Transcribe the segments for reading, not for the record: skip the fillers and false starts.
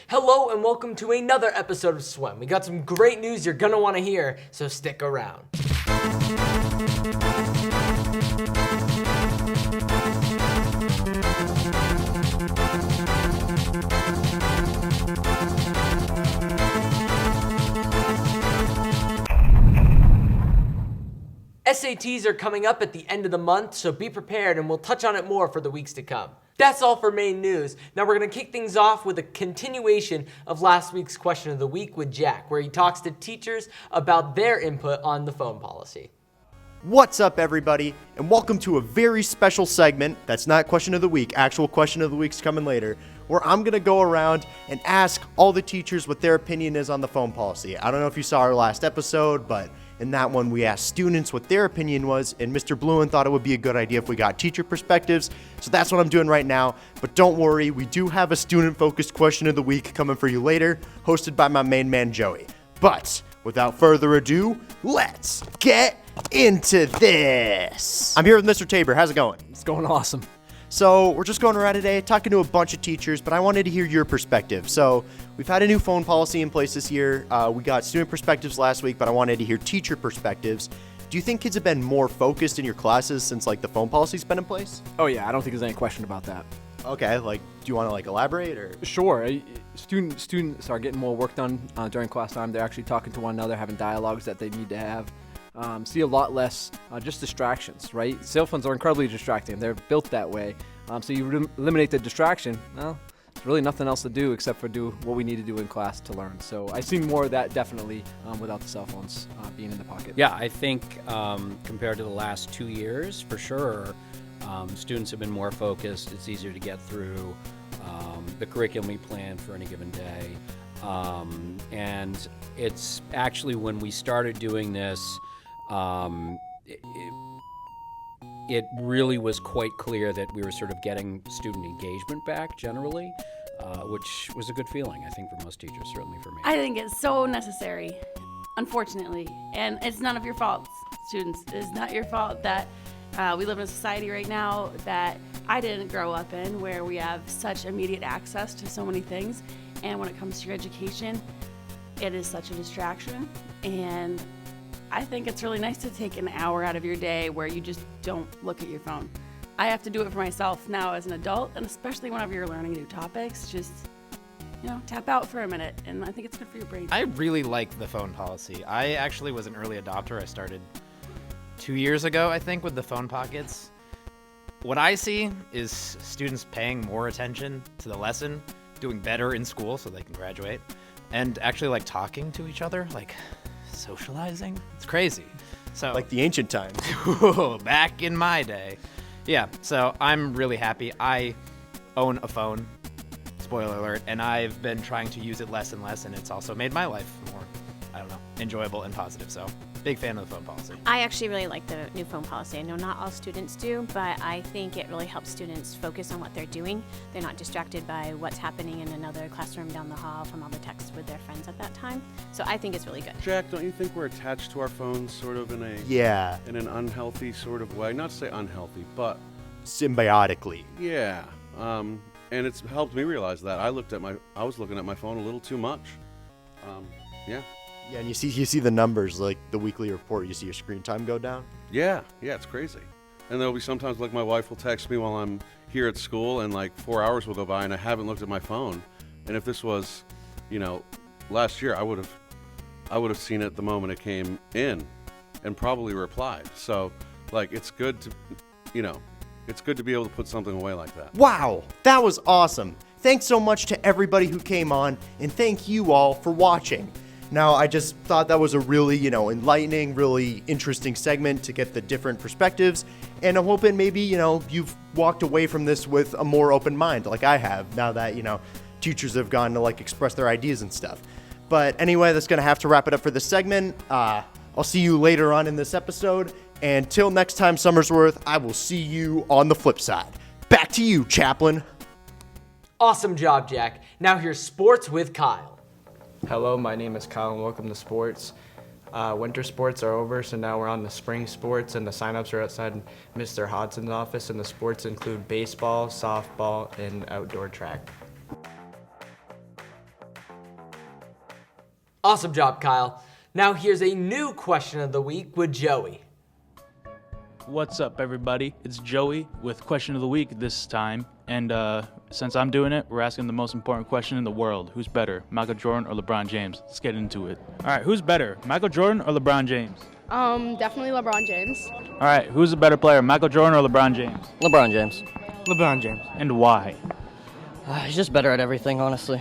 Hello and welcome to another episode of SWEN. We got some great news you're gonna want to hear, so stick around. SATs are coming up at the end of the month, so be prepared and we'll touch on it more for the weeks to come. That's all for main news. Now we're going to kick things off with a continuation of last week's question of the week with Jack, where he talks to teachers about their input on the phone policy. What's up, everybody, and welcome to a very special segment that's not question of the week. Actual question of the week's coming later, where I'm going to go around and ask all the teachers what their opinion is on the phone policy. I don't know if you saw our last episode, but in that one, we asked students what their opinion was, and Mr. Bluen thought it would be a good idea if we got teacher perspectives. So that's what I'm doing right now. But don't worry, we do have a student-focused question of the week coming for you later, hosted by my main man, Joey. But without further ado, let's get into this. I'm here with Mr. Tabor. How's it going? It's going awesome. So we're just going around today talking to a bunch of teachers, but I wanted to hear your perspective. So we've had a new phone policy in place this year. We got student perspectives last week, but I wanted to hear teacher perspectives. Do you think kids have been more focused in your classes since the phone policy's been in place? Oh yeah, I don't think there's any question about that. Okay, do you want to elaborate or? Sure. Students are getting more work done during class time. They're actually talking to one another, having dialogues that they need to have. See a lot less just distractions, right? Cell phones are incredibly distracting. They're built that way. So you eliminate the distraction, well, there's really nothing else to do except for do what we need to do in class to learn. So I see more of that definitely without the cell phones being in the pocket. Yeah, I think compared to the last 2 years, for sure, students have been more focused. It's easier to get through the curriculum we plan for any given day. And it's actually when we started doing this, it really was quite clear that we were sort of getting student engagement back generally, which was a good feeling, I think, for most teachers, certainly for me. I think it's so necessary, unfortunately, and it's none of your fault, students. It's not your fault that we live in a society right now that I didn't grow up in, where we have such immediate access to so many things, and when it comes to your education, it is such a distraction, and I think it's really nice to take an hour out of your day where you just don't look at your phone. I have to do it for myself now as an adult, and especially whenever you're learning new topics, just, tap out for a minute, and I think it's good for your brain. I really like the phone policy. I actually was an early adopter. I started 2 years ago, I think, with the phone pockets. What I see is students paying more attention to the lesson, doing better in school so they can graduate, and actually talking to each other, socializing. It's crazy. So Like the ancient times. back in my day. Yeah, so I'm really happy. I own a phone, spoiler alert, and I've been trying to use it less and less, and it's also made my life more, enjoyable and positive. So big fan of the phone policy. I actually really like the new phone policy. I know not all students do, but I think it really helps students focus on what they're doing. They're not distracted by what's happening in another classroom down the hall from all the texts with their friends at that time. So I think it's really good. Jack, don't you think we're attached to our phones sort of in an unhealthy sort of way? Not to say unhealthy, but Symbiotically. yeah. And it's helped me realize that. I was looking at my phone a little too much. Yeah. Yeah, and you see the numbers, the weekly report, you see your screen time go down. Yeah, it's crazy. And there'll be sometimes my wife will text me while I'm here at school, and 4 hours will go by and I haven't looked at my phone. And if this was, last year, I would have seen it the moment it came in and probably replied. So it's good to it's good to be able to put something away like that. Wow, that was awesome. Thanks so much to everybody who came on, and thank you all for watching. Now, I just thought that was a really, enlightening, really interesting segment to get the different perspectives, and I'm hoping maybe, you've walked away from this with a more open mind like I have, now that, teachers have gone to, express their ideas and stuff. But anyway, that's going to have to wrap it up for this segment. I'll see you later on in this episode, and till next time, Somersworth, I will see you on the flip side. Back to you, Chaplain. Awesome job, Jack. Now here's sports with Kyle. Hello, my name is Kyle and welcome to sports. Winter sports are over, so now we're on the spring sports, and the sign-ups are outside Mr. Hodson's office, and the sports include baseball, softball, and outdoor track. Awesome job, Kyle. Now here's a new question of the week with Joey. What's up, everybody? It's Joey with Question of the Week this time. And since I'm doing it, we're asking the most important question in the world. Who's better, Michael Jordan or LeBron James? Let's get into it. All right, who's better, Michael Jordan or LeBron James? Definitely LeBron James. All right, who's a better player, Michael Jordan or LeBron James? LeBron James. LeBron James. And why? He's just better at everything, honestly.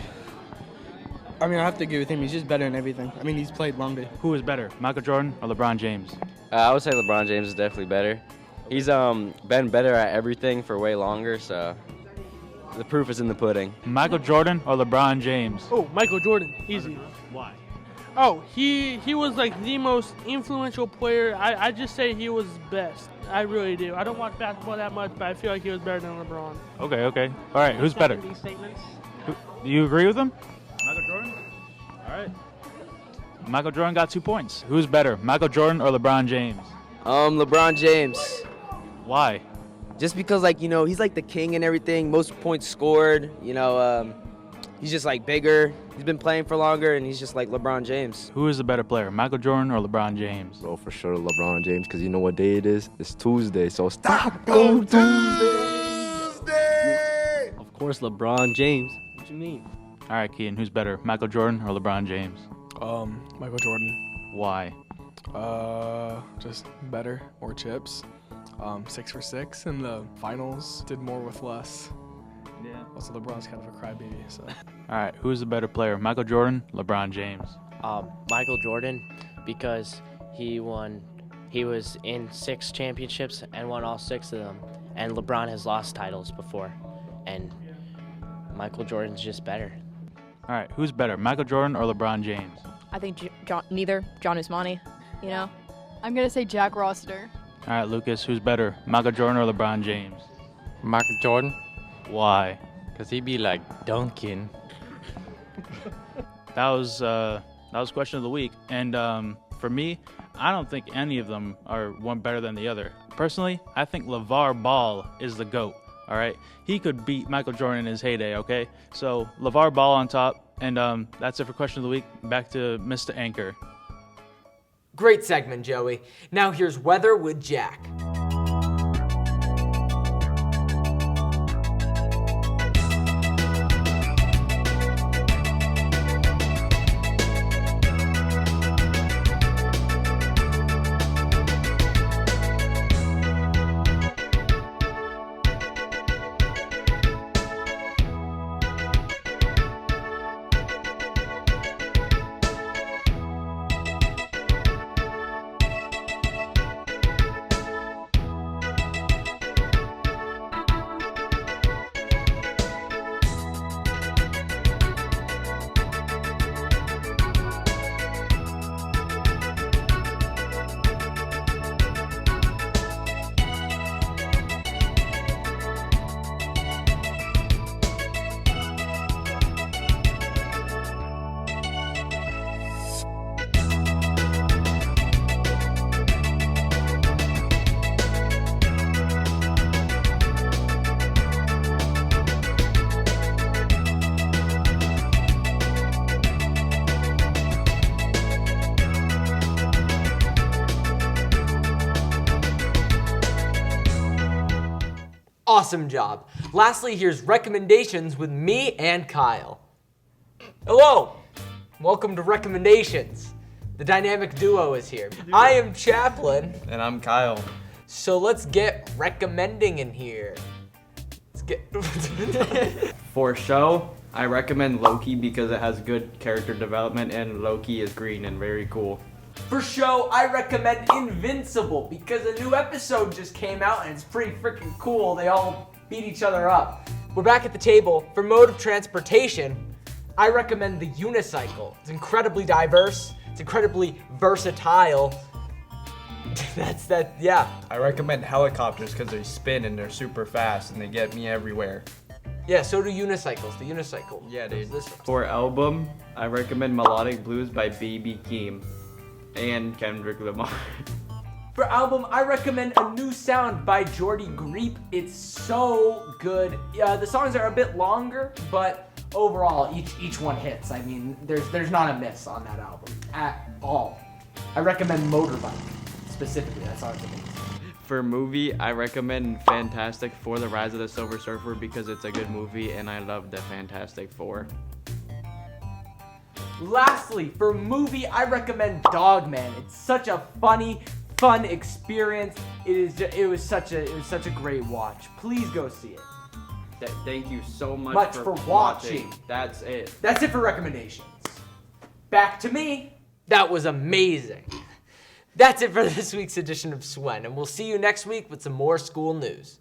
I mean, I have to agree with him. He's just better in everything. I mean, he's played longer. Who is better, Michael Jordan or LeBron James? I would say LeBron James is definitely better. He's been better at everything for way longer, so the proof is in the pudding. Michael Jordan or LeBron James? Oh, Michael Jordan, easy. Why? Oh, he was like the most influential player. I just say he was best. I really do. I don't watch basketball that much, but I feel like he was better than LeBron. Okay. All right, who's better? These statements. Do you agree with him? Michael Jordan? All right. Michael Jordan got 2 points. Who's better, Michael Jordan or LeBron James? LeBron James. Why? Just because, he's like the king and everything. Most points scored. He's just like bigger. He's been playing for longer, and he's just like LeBron James. Who is the better player, Michael Jordan or LeBron James? Oh, for sure LeBron James, because you know what day it is? It's Tuesday, so stop go Tuesday! Of course, LeBron James. What you mean? All right, Keaton, who's better, Michael Jordan or LeBron James? Michael Jordan. Why? Just better, more chips. 6 for 6 in the finals. Did more with less. Yeah. Also, LeBron's kind of a crybaby, so. All right, who's the better player, Michael Jordan, LeBron James? Michael Jordan, because he was in 6 championships and won all 6 of them. And LeBron has lost titles before. And Michael Jordan's just better. All right, who's better, Michael Jordan or LeBron James? I think neither. John Usmani, I'm going to say Jack Rossiter. All right, Lucas, who's better, Michael Jordan or LeBron James? Michael Jordan, Why? because he'd be like dunking. That was question of the week, and for me, I don't think any of them are one better than the other. Personally, I think LeVar Ball is the GOAT. All right, he could beat Michael Jordan in his heyday. Okay, so LeVar Ball on top, and that's it for question of the week. Back to Mr. Anchor. Great segment, Joey. Now here's weather with Jack. Awesome job. Lastly, here's recommendations with me and Kyle. Hello. Welcome to Recommendations. The dynamic duo is here. I am Chaplin. And I'm Kyle. So let's get recommending in here. Let's get... For show, I recommend Loki because it has good character development and Loki is green and very cool. For show, I recommend Invincible because a new episode just came out and it's pretty freaking cool. They all beat each other up. We're back at the table. For mode of transportation, I recommend the unicycle. It's incredibly diverse. It's incredibly versatile. Yeah. I recommend helicopters because they spin and they're super fast and they get me everywhere. Yeah, so do unicycles. The unicycle. Yeah, dude. This one. For album, I recommend Melodic Blues by B.B. Keem and Kendrick Lamar. For album, I recommend A New Sound by Jordy Greep. It's so good. The songs are a bit longer, but overall, each one hits. I mean, there's not a miss on that album at all. I recommend Motorbike specifically. That song's amazing. For movie, I recommend Fantastic Four: The Rise of the Silver Surfer because it's a good movie and I love the Fantastic Four. Lastly, for movie, I recommend Dogman. It's such a funny, fun experience. It was such a great watch. Please go see it. Thank you so much for watching. That's it. That's it for recommendations. Back to me. That was amazing. That's it for this week's edition of SWEN, and we'll see you next week with some more school news.